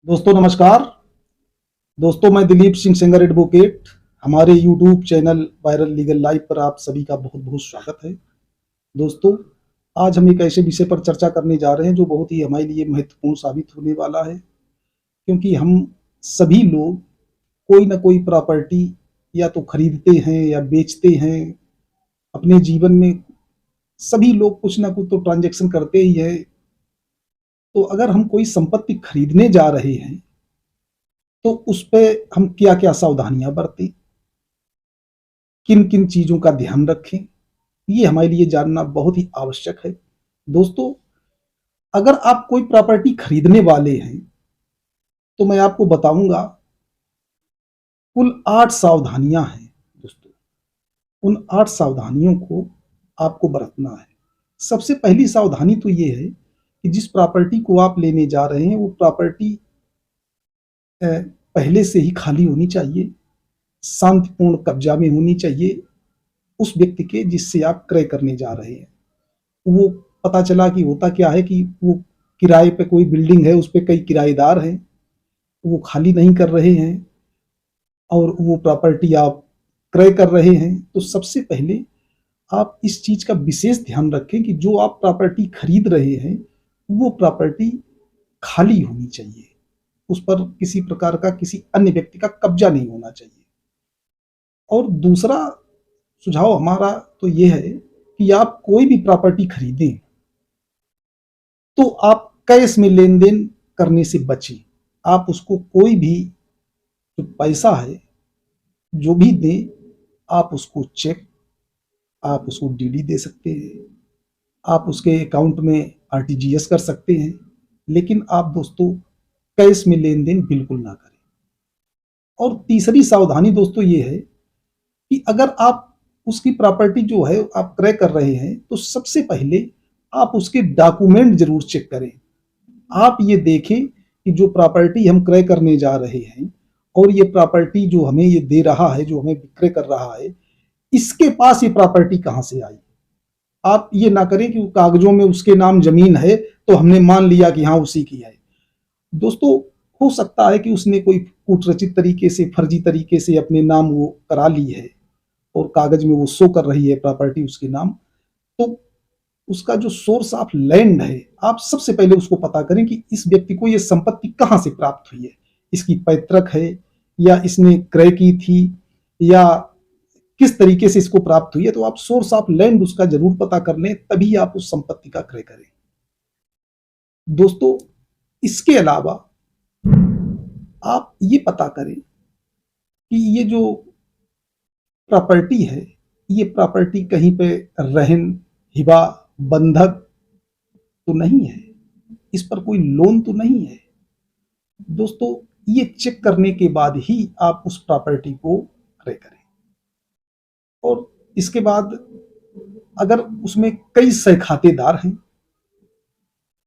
दोस्तों नमस्कार। दोस्तों मैं दिलीप सिंह सेंगर एडवोकेट, हमारे YouTube channel viral legal live पर आप सभी का बहुत बहुत स्वागत है। दोस्तों आज हम एक ऐसे विषय पर चर्चा करने जा रहे हैं जो बहुत ही हमारे लिए महत्वपूर्ण साबित होने वाला है, क्योंकि हम सभी लोग कोई ना कोई प्रॉपर्टी या तो खरीदते हैं या बेचते हैं। अपने जीवन में सभी लोग कुछ ना कुछ तो ट्रांजैक्शन करते ही है। तो अगर हम कोई संपत्ति खरीदने जा रहे हैं तो उस पे हम क्या-क्या सावधानियां बरतें, किन-किन चीजों का ध्यान रखें, ये हमारे लिए जानना बहुत ही आवश्यक है। दोस्तों, अगर आप कोई प्रॉपर्टी खरीदने वाले हैं, तो मैं आपको बताऊंगा कुल 8 सावधानियां हैं। दोस्तों, उन 8 सावधानियों को आपको बरतना है। सबसे पहली सावधानी तो ये है कि जिस प्रॉपर्टी को आप लेने जा रहे हैं, वो प्रॉपर्टी पहले से ही खाली होनी चाहिए, शांतिपूर्ण कब्जा में होनी चाहिए उस व्यक्ति के जिससे आप क्रय करने जा रहे हैं। वो पता चला कि होता क्या है कि वो किराए पे कोई बिल्डिंग है, उस पे कई किराएदार हैं, वो खाली नहीं कर रहे हैं और वो प्रॉपर्टी आप क्रय कर रहे हैं। तो सबसे पहले आप इस चीज का विशेष ध्यान रखें कि जो आप प्रॉपर्टी खरीद रहे हैं, वो प्रॉपर्टी खाली होनी चाहिए, उस पर किसी प्रकार का किसी अन्य व्यक्ति का कब्जा नहीं होना चाहिए। और दूसरा सुझाव हमारा तो ये है कि आप कोई भी प्रॉपर्टी खरीदें तो आप कैश में लेन देन करने से बचें। आप उसको कोई भी जो पैसा है जो भी दें, आप उसको चेक, आप उसको डीडी दे सकते हैं, आप उसके अकाउंट में आरटीजीएस कर सकते हैं, लेकिन आप दोस्तों कैश में लेन देन बिल्कुल ना करें। और तीसरी सावधानी दोस्तों ये है कि अगर आप उसकी प्रॉपर्टी जो है आप क्रय कर रहे हैं, तो सबसे पहले आप उसके डॉक्यूमेंट जरूर चेक करें। आप ये देखें कि जो प्रॉपर्टी हम क्रय करने जा रहे हैं और ये प्रॉपर्टी जो हमें ये दे रहा है, जो हमें विक्रय कर रहा है, इसके पास ये प्रॉपर्टी कहां से आई। आप ये ना करें कि कागजों में उसके नाम जमीन है तो हमने मान लिया कि हाँ उसी की है। दोस्तों, हो सकता है कि उसने कोई कूटरचित तरीके से, फर्जी तरीके से अपने नाम वो करा ली है और कागज में वो शो कर रही है प्रॉपर्टी उसके नाम। तो उसका जो सोर्स ऑफ लैंड है, आप सबसे पहले उसको पता करें कि इस व्यक्ति को ये संपत्ति कहां से प्राप्त हुई है। इसकी पैतृक है या इसने क्रय की थी या किस तरीके से इसको प्राप्त हुई है। तो आप सोर्स ऑफ लैंड उसका जरूर पता कर लें, तभी आप उस संपत्ति का क्रय करें। दोस्तों, इसके अलावा आप ये पता करें कि ये जो प्रॉपर्टी है, ये प्रॉपर्टी कहीं पे रहन, हिबा, बंधक तो नहीं है, इस पर कोई लोन तो नहीं है। दोस्तों, ये चेक करने के बाद ही आप उस प्रॉपर्टी को क्रय करें। और इसके बाद अगर उसमें कई सह खातेदार हैं,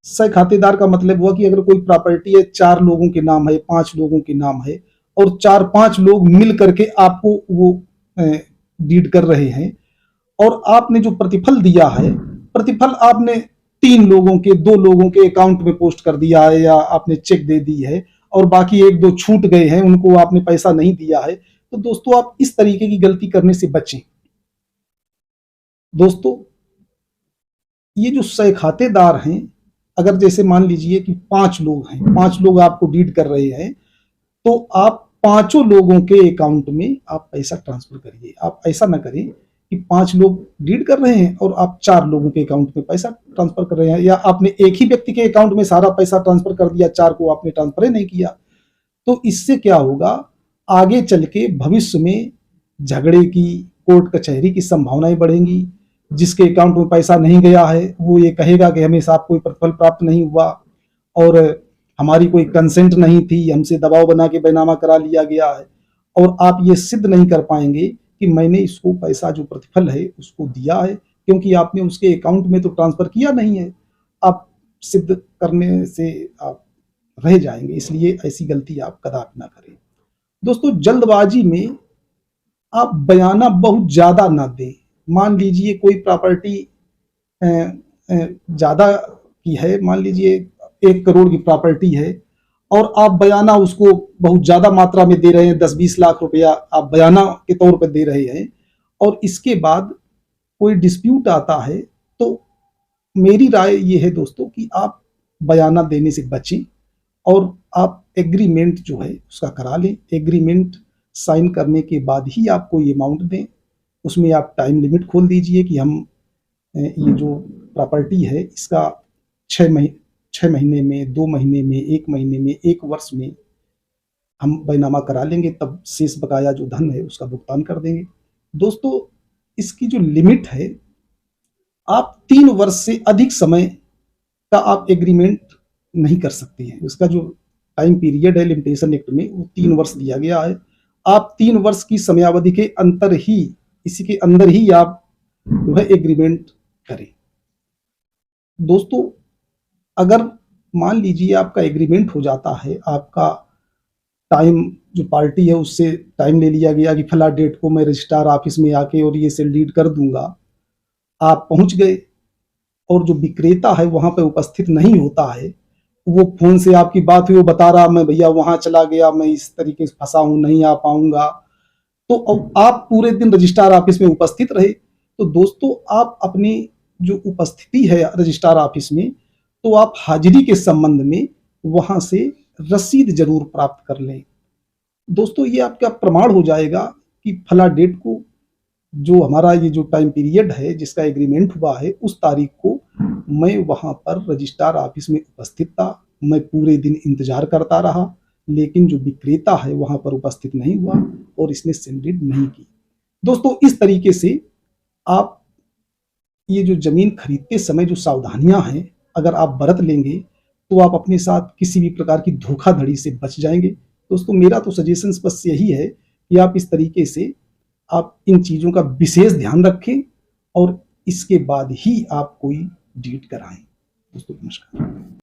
सह खातेदार का मतलब हुआ कि अगर कोई प्रॉपर्टी है 4 लोगों के नाम है, 5 लोगों के नाम है और 4-5 लोग मिल करके आपको वो डीड कर रहे हैं और आपने जो प्रतिफल दिया है, प्रतिफल आपने 3 लोगों के, 2 लोगों के अकाउंट में पोस्ट कर दिया है या आपने चेक दे दी है और बाकी 1-2 छूट गए हैं, उनको आपने पैसा नहीं दिया है। तो दोस्तों, आप इस तरीके की गलती करने से बचें। दोस्तों, ये जो सह खातेदार हैं, अगर जैसे मान लीजिए कि 5 लोग हैं, 5 लोग आपको डीड कर रहे हैं, तो आप पांचों लोगों के अकाउंट में आप पैसा ट्रांसफर करिए। आप ऐसा ना करें कि 5 लोग डीड कर रहे हैं और आप 4 लोगों के अकाउंट में पैसा ट्रांसफर कर रहे हैं, या आपने एक ही व्यक्ति के अकाउंट में सारा पैसा ट्रांसफर कर दिया, 4 को आपने ट्रांसफर ही नहीं किया। तो इससे क्या होगा, आगे चल के भविष्य में झगड़े की, कोर्ट कचहरी की संभावनाएं बढ़ेंगी। जिसके अकाउंट में पैसा नहीं गया है वो ये कहेगा कि हमें साहब कोई प्रतिफल प्राप्त नहीं हुआ और हमारी कोई कंसेंट नहीं थी, हमसे दबाव बना के बैनामा करा लिया गया है। और आप ये सिद्ध नहीं कर पाएंगे कि मैंने इसको पैसा जो प्रतिफल है उसको दिया है, क्योंकि आपने उसके अकाउंट में तो ट्रांसफर किया नहीं है। आप सिद्ध करने से आप रह जाएंगे, इसलिए ऐसी गलती आप कदापि ना करें। दोस्तों, जल्दबाजी में आप बयाना बहुत ज्यादा ना दें। मान लीजिए कोई प्रॉपर्टी ज्यादा की है, मान लीजिए 1 करोड़ की प्रॉपर्टी है और आप बयाना उसको बहुत ज़्यादा मात्रा में दे रहे हैं, 10-20 लाख रुपया आप बयाना के तौर पर दे रहे हैं, और इसके बाद कोई डिस्प्यूट आता है, तो मेरी राय ये है दोस्तों कि आप बयाना देने से बचें और आप एग्रीमेंट जो है उसका करा लें। एग्रीमेंट साइन करने के बाद ही आप कोई अमाउंट दें। उसमें आप टाइम लिमिट खोल दीजिए कि हम ये जो प्रॉपर्टी है इसका 6 महीने में, 2 महीने में, 1 महीने में, 1 वर्ष में हम बैनामा करा लेंगे, तब शेष बकाया जो धन है उसका भुगतान कर देंगे। दोस्तों, इसकी जो लिमिट है, आप 3 वर्ष से अधिक समय का आप एग्रीमेंट नहीं कर सकते हैं। उसका जो टाइम पीरियड है लिमिटेशन एक्ट में, वो 3 वर्ष दिया गया है। आप 3 वर्ष की समयावधि के अंतर ही, इसी के अंदर ही आप जो है एग्रीमेंट करें। दोस्तों, अगर मान लीजिए आपका एग्रीमेंट हो जाता है, आपका टाइम जो पार्टी है उससे टाइम ले लिया गया कि फला डेट को मैं रजिस्ट्रार ऑफिस में आके और ये सेल डीड कर दूंगा, आप पहुंच गए और जो विक्रेता है वहां पे उपस्थित नहीं होता है, वो फोन से आपकी बात हुई, वो बता रहा मैं भैया वहां चला गया, मैं इस तरीके से फंसा हूं, नहीं आ पाऊंगा, तो अब आप पूरे दिन रजिस्ट्रार ऑफिस में उपस्थित रहे, तो दोस्तों आप अपनी जो उपस्थिति है रजिस्ट्रार ऑफिस में, तो आप हाजिरी के संबंध में वहां से रसीद जरूर प्राप्त कर लें। दोस्तों, ये आपका प्रमाण हो जाएगा कि फला डेट को जो हमारा ये जो टाइम पीरियड है जिसका एग्रीमेंट हुआ है, उस तारीख को मैं वहां पर रजिस्ट्रार ऑफिस में उपस्थित था, मैं पूरे दिन इंतजार करता रहा, लेकिन जो विक्रेता है वहां पर उपस्थित नहीं हुआ और इसने सेल डीड नहीं की। दोस्तों, इस तरीके से आप ये जो जमीन खरीदते समय जो सावधानियां हैं, अगर आप बरत लेंगे तो आप अपने साथ किसी भी प्रकार की धोखाधड़ी से बच जाएंगे। दोस्तों, मेरा तो सजेशन बस यही है कि आप इस तरीके से आप इन चीज़ों का विशेष ध्यान रखें और इसके बाद ही आप कोई डीड कराएं। दोस्तों, नमस्कार।